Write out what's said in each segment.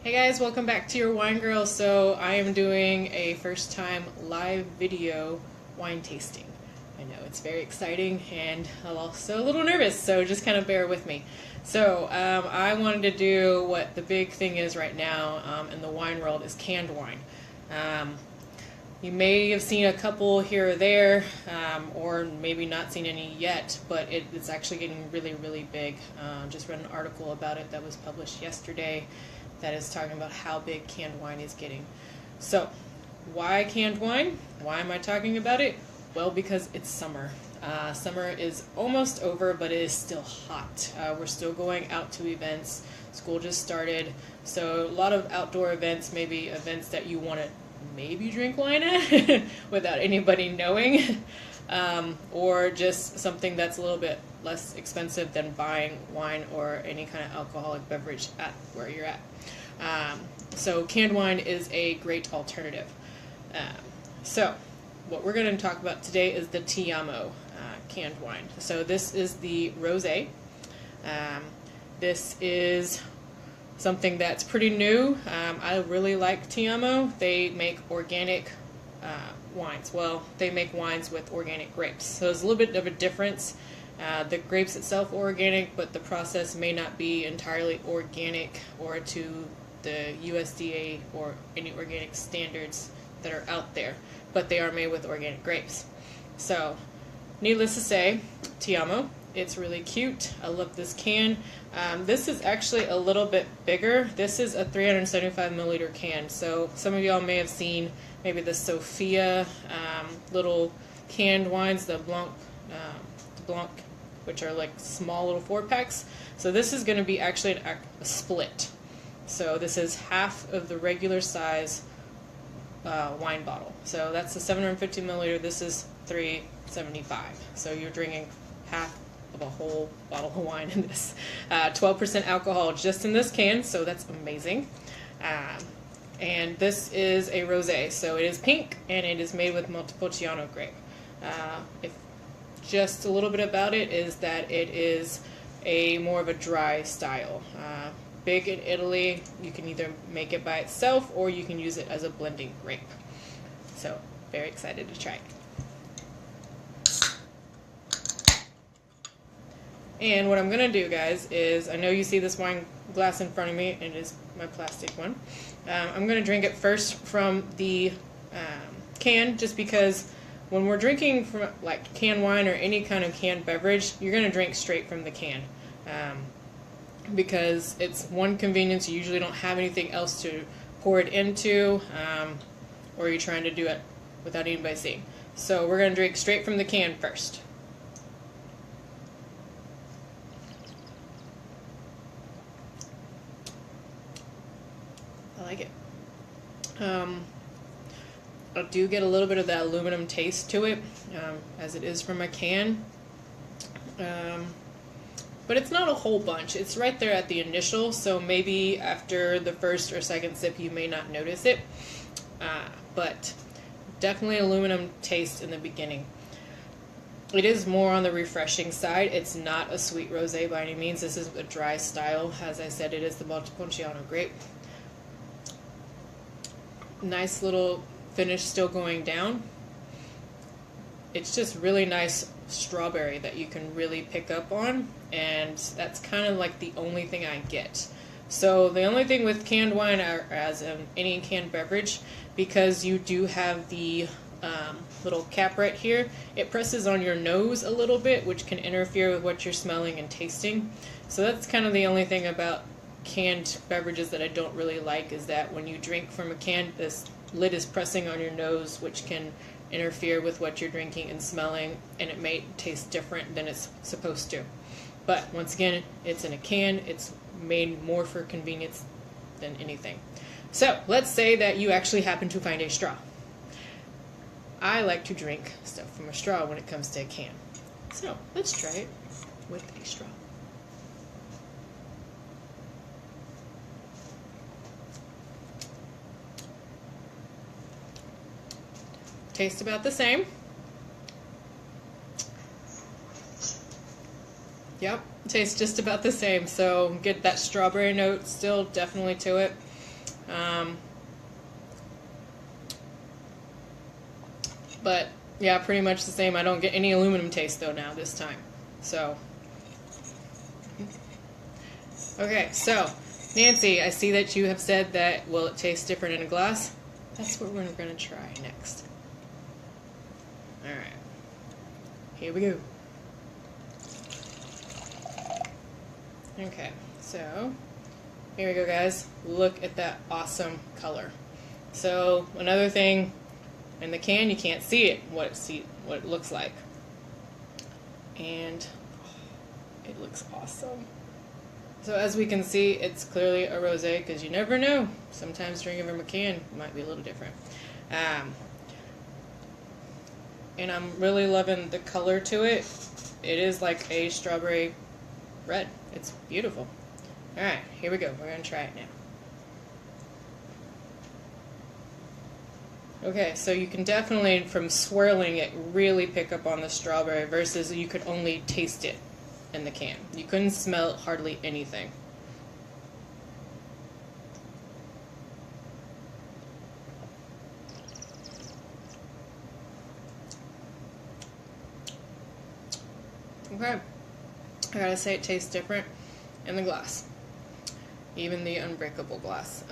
Hey guys, welcome back to Your Wine Girl. So I am doing a first time live video wine tasting. I know it's very exciting and I'm also a little nervous, so just kind of bear with me. So I wanted to do what the big thing is right now in the wine world is canned wine. You may have seen a couple here or there, or maybe not seen any yet, but it's actually getting really, really big. Just read an article about it that was published yesterday that is talking about how big canned wine is getting. So, why canned wine? Why am I talking about it? Well, because it's summer. Summer is almost over, but it is still hot. We're still going out to events. School just started, so a lot of outdoor events, maybe events that you want to maybe drink wine at without anybody knowing, or just something that's a little bit less expensive than buying wine or any kind of alcoholic beverage at where you're at. So canned wine is a great alternative. So what we're going to talk about today is the Tiamo canned wine. So this is the rosé. This is something that's pretty new. I really like Tiamo. They make organic wines. Well, they make wines with organic grapes. So there's a little bit of a difference. The grapes itself are organic, but the process may not be entirely organic or to the USDA or any organic standards that are out there, but they are made with organic grapes. So, needless to say, Tiamo. It's really cute. I love this can. This is actually a little bit bigger. This is a 375 milliliter can. So some of y'all may have seen maybe the Sophia little canned wines, the Blanc, which are like small little 4-packs. So this is going to be actually a split. So this is half of the regular size wine bottle. So that's the 750 milliliter. This is 375. So you're drinking half of a whole bottle of wine in this. 12% alcohol just in this can, so that's amazing. And this is a rosé, so it is pink and it is made with Montepulciano grape. If just a little bit about it is that it is a more of a dry style. Big in Italy. You can either make it by itself or you can use it as a blending grape. So very excited to try it. And what I'm going to do, guys, is, I know you see this wine glass in front of me, and it is my plastic one. I'm going to drink it first from the can, just because when we're drinking from like canned wine or any kind of canned beverage, you're going to drink straight from the can. Because it's one convenience, you usually don't have anything else to pour it into, or you're trying to do it without anybody seeing. So we're going to drink straight from the can first. I like it. I do get a little bit of that aluminum taste to it, as it is from a can. But it's not a whole bunch. It's right there at the initial, so maybe after the first or second sip you may not notice it. But definitely aluminum taste in the beginning. It is more on the refreshing side. It's not a sweet rosé by any means. This is a dry style. As I said, it is the Montepulciano grape. Nice little finish still going down. It's just really nice strawberry that you can really pick up on, and that's kind of like the only thing I get. So the only thing with canned wine, or as in any canned beverage, because you do have the little cap right here, it presses on your nose a little bit, which can interfere with what you're smelling and tasting. So that's kind of the only thing about canned beverages that I don't really like, is that when you drink from a can, this lid is pressing on your nose, which can interfere with what you're drinking and smelling, and it may taste different than it's supposed to. But once again, it's in a can. It's made more for convenience than anything. So let's say that you actually happen to find a straw. I like to drink stuff from a straw when it comes to a can. So let's try it with a straw. Tastes about the same. Yep, tastes just about the same. So get that strawberry note still definitely to it. But yeah, pretty much the same. I don't get any aluminum taste though now this time. So, okay, so Nancy, I see that you have said that will it taste different in a glass? That's what we're going to try next. All right, here we go. Okay, so here we go, guys. Look at that awesome color. So another thing, in the can you can't see it, what it looks like, and it looks awesome. So as we can see, it's clearly a rosé, because you never know. Sometimes drinking from a can might be a little different. And I'm really loving the color to it. It is like a strawberry red. It's beautiful. Alright, here we go. We're going to try it now. Okay, so you can definitely, from swirling it, really pick up on the strawberry, versus you could only taste it in the can. You couldn't smell hardly anything. Okay, I gotta say it tastes different in the glass, even the unbreakable glass.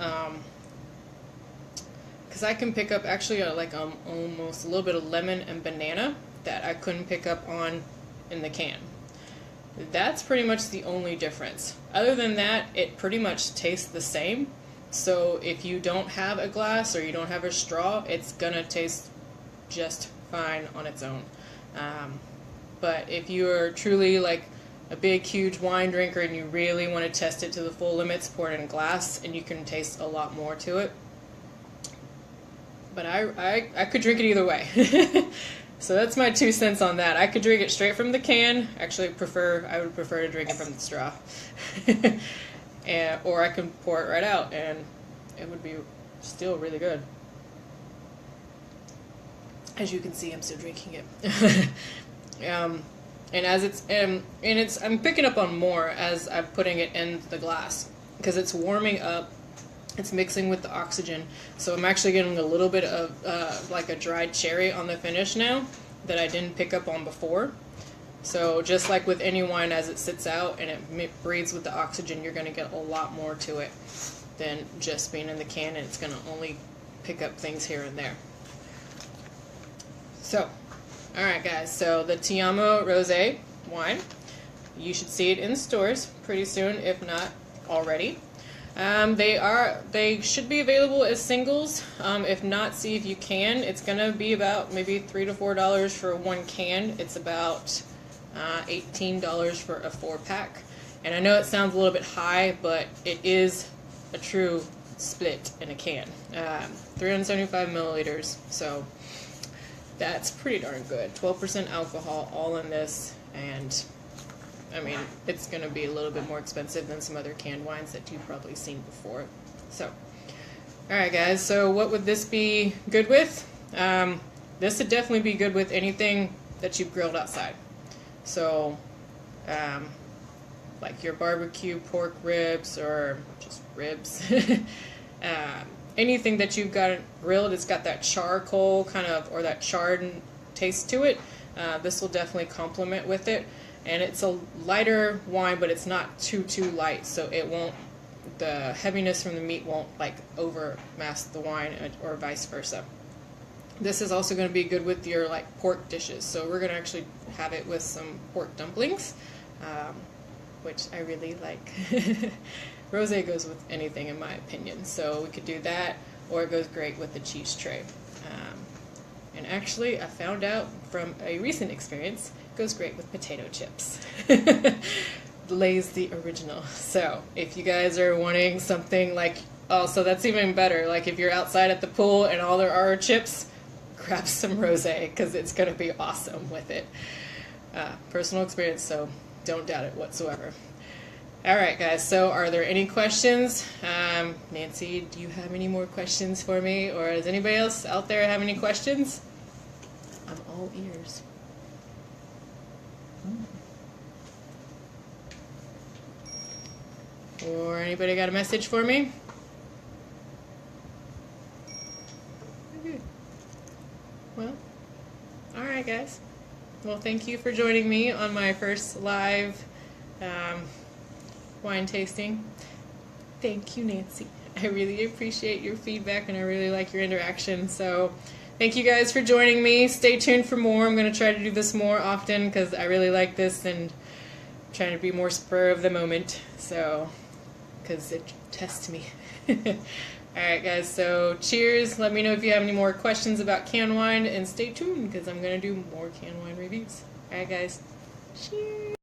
Because I can pick up actually almost a little bit of lemon and banana that I couldn't pick up on in the can. That's pretty much the only difference. Other than that, it pretty much tastes the same. So if you don't have a glass or you don't have a straw, it's gonna taste just fine on its own. But if you are truly like a big, huge wine drinker and you really want to test it to the full limits, pour it in glass, and you can taste a lot more to it. But I could drink it either way. So that's my 2 cents on that. I could drink it straight from the can. Actually, I would prefer to drink it from the straw. Or I can pour it right out, and it would be still really good. As you can see, I'm still drinking it. And as I'm picking up on more as I'm putting it in the glass, because it's warming up, it's mixing with the oxygen, so I'm actually getting a little bit of like a dried cherry on the finish now that I didn't pick up on before. So just like with any wine, as it sits out and it breathes with the oxygen, you're going to get a lot more to it than just being in the can, and it's going to only pick up things here and there. So alright guys, so the Tiamo Rosé wine, you should see it in stores pretty soon, if not already. They should be available as singles. If not, see if you can. It's going to be about maybe $3 to $4 for one can. It's about $18 for a 4-pack. And I know it sounds a little bit high, but it is a true split in a can. 375 milliliters, so that's pretty darn good. 12% alcohol all in this, and I mean, it's going to be a little bit more expensive than some other canned wines that you've probably seen before. So, alright guys, so what would this be good with? This would definitely be good with anything that you've grilled outside. So, like your barbecue pork ribs, or just ribs. Anything that you've got grilled, it's got that charcoal kind of, or that charred taste to it. This will definitely complement with it. And it's a lighter wine, but it's not too light, so it won't, the heaviness from the meat won't like overmask the wine, or vice versa. This is also going to be good with your like pork dishes. So we're going to actually have it with some pork dumplings, which I really like. Rosé goes with anything in my opinion, so we could do that, or it goes great with the cheese tray. And actually, I found out from a recent experience, it goes great with potato chips. Lay's the original. So if you guys are wanting something like, oh, so that's even better. Like if you're outside at the pool and all there are chips, grab some rosé, because it's going to be awesome with it. Personal experience, so don't doubt it whatsoever. Alright guys, so are there any questions? Nancy, do you have any more questions for me? Or does anybody else out there have any questions? I'm all ears. Or anybody got a message for me? Well, alright guys. Well, thank you for joining me on my first live wine tasting. Thank you, Nancy. I really appreciate your feedback and I really like your interaction. So thank you guys for joining me. Stay tuned for more. I'm going to try to do this more often because I really like this and I'm trying to be more spur of the moment. So, because it tests me. Alright guys, so cheers. Let me know if you have any more questions about canned wine and stay tuned because I'm going to do more canned wine reviews. Alright guys, cheers.